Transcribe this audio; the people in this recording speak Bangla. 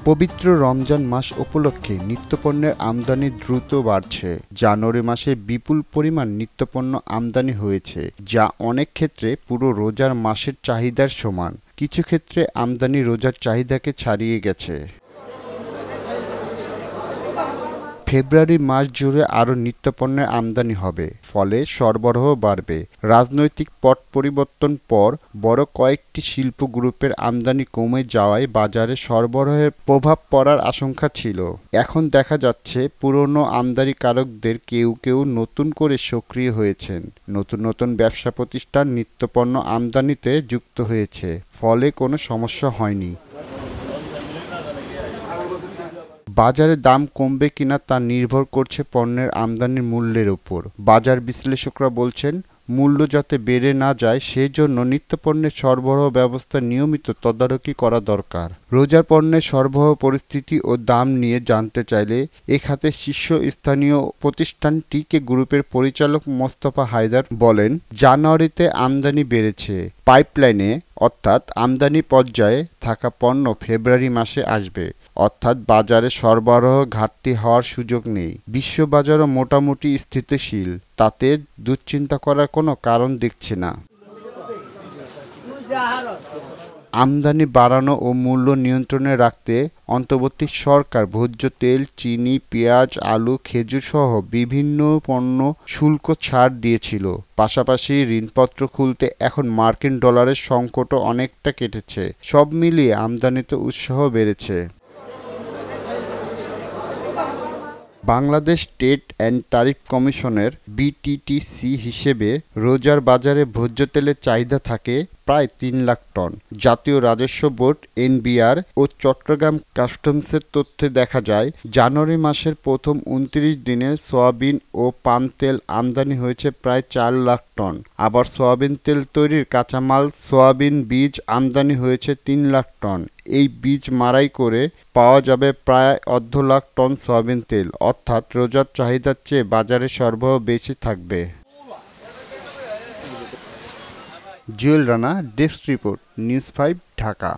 পবিত্র রমজান মাস উপলক্ষে নিত্যপণ্যের আমদানি দ্রুত বাড়ছে। জানুয়ারি মাসে বিপুল পরিমাণ নিত্যপণ্য আমদানি হয়েছে, যা অনেক ক্ষেত্রে পুরো রোজার মাসের চাহিদার সমান। কিছু ক্ষেত্রে আমদানি রোজার চাহিদাকে ছাড়িয়ে গেছে। ফেব্রুয়ারি মাস জুড়ে আরও নিত্যপণ্যের আমদানি হবে, ফলে সরবরাহ বাড়বে। রাজনৈতিক পট পরিবর্তন পর বড় কয়েকটি শিল্প গ্রুপের আমদানি কমে যাওয়ায় বাজারে সরবরাহের প্রভাব পড়ার আশঙ্কা ছিল। এখন দেখা যাচ্ছে পুরনো আমদানিকারকদের কেউ কেউ নতুন করে সক্রিয় হয়েছেন। নতুন নতুন ব্যবসা প্রতিষ্ঠান নিত্যপণ্য আমদানিতে যুক্ত হয়েছে, ফলে কোনো সমস্যা হয়নি। বাজারে দাম কমবে কিনা তা নির্ভর করছে পণ্যের আমদানির মূল্যের উপর। বাজার বিশ্লেষকরা বলছেন, মূল্য যাতে বেড়ে না যায় সেজন্য নিত্যপণ্যের সরবরাহ ব্যবস্থা নিয়মিত তদারকি করা দরকার। রোজার পণ্যের সরবরাহ পরিস্থিতি ও দাম নিয়ে জানতে চাইলে এ খাতের শীর্ষস্থানীয় প্রতিষ্ঠান টিকে গ্রুপের পরিচালক মোস্তফা হায়দার বলেন, জানুয়ারিতে আমদানি বেড়েছে। পাইপলাইনে অর্থাৎ আমদানি পর্যায়ে থাকা পণ্য ফেব্রুয়ারি মাসে আসবে, অর্থাৎ বাজারে সরবরাহ ঘাটতি হওয়ার সুযোগ নেই। বিশ্ববাজারও মোটামুটি স্থিতিশীল, তাতে দুশ্চিন্তা করার কোনো কারণ দেখছি না। আমদানি বাড়ানো ও মূল্য নিয়ন্ত্রণে রাখতে অন্তর্বর্তী সরকার ভোজ্য তেল, চিনি, পেঁয়াজ, আলু, খেজুর সহ বিভিন্ন পণ্য শুল্ক ছাড় দিয়েছিল। পাশাপাশি ঋণপত্র খুলতে এখন মার্কিন ডলারের সংকটও অনেকটা কেটেছে। সব মিলিয়ে আমদানিতে উৎসাহ বেড়েছে। বাংলাদেশ ট্রেড অ্যান্ড ট্যারিফ কমিশনের বিটিটিসি হিসেবে রোজার বাজারে ভোজ্য তেলের চাহিদা থাকে প্রায় ৩ লাখ টন। জাতীয় রাজস্ব বোর্ড এনবিআর ও চট্টগ্রাম কাস্টমসের তথ্যে দেখা যায়, জানুয়ারি মাসের প্রথম ২৯ দিনে সয়াবিন ও পাম তেল আমদানি হয়েছে প্রায় ৪ লাখ টন। আবার সয়াবিন তেল তৈরির কাঁচামাল সয়াবিন বীজ আমদানি হয়েছে ৩ লাখ টন। এই বীজ মাড়াই করে পাওয়া যাবে প্রায় ১.৫ লাখ টন সয়াবিন তেল, অর্থাৎ রোজার চাহিদার চেয়ে বাজারে সরবরাহ বেশি থাকবে। Jewel Rana, desk report, news 5, Dhaka.